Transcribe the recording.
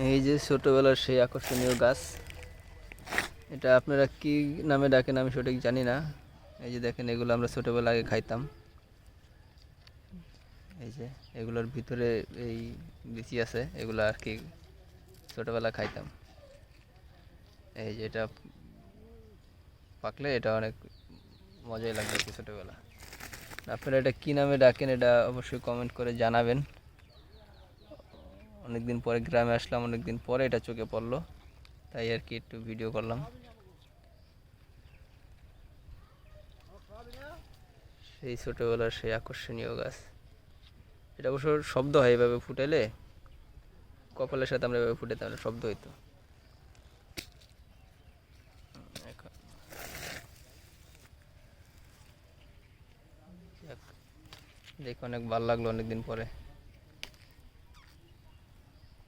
এই যে ছোটবেলার সেই আকর্ষণীয় গাছ, এটা আপনারা কি নামে ডাকেন আমি সঠিক জানি না। এই যে দেখেন, এগুলো আমরা ছোটবেলা আগে খাইতাম। এই যে এগুলোর ভিতরে এই বিচি আছে, এগুলো আর কি ছোটবেলা খাইতাম। এই যে এটা পাকলে এটা অনেক মজাই লাগবে আর কি ছোটবেলা। আপনারা এটা কি নামে ডাকেন এটা অবশ্যই কমেন্ট করে জানাবেন। অনেকদিন পরে গ্রামে আসলাম, অনেকদিন পরে এটা চোখে পড়লো, তাই আর কি একটু ভিডিও করলাম। সেই ছোটবেলার সেই আকর্ষণীয় গাছ, এটা অবশ্য শব্দ হয় এভাবে ফুটাইলে, কপালের সাথে আমরা এভাবে ফুটাইতাম, শব্দ হইতো। দেখো অনেক ভালো লাগলো অনেকদিন পরে।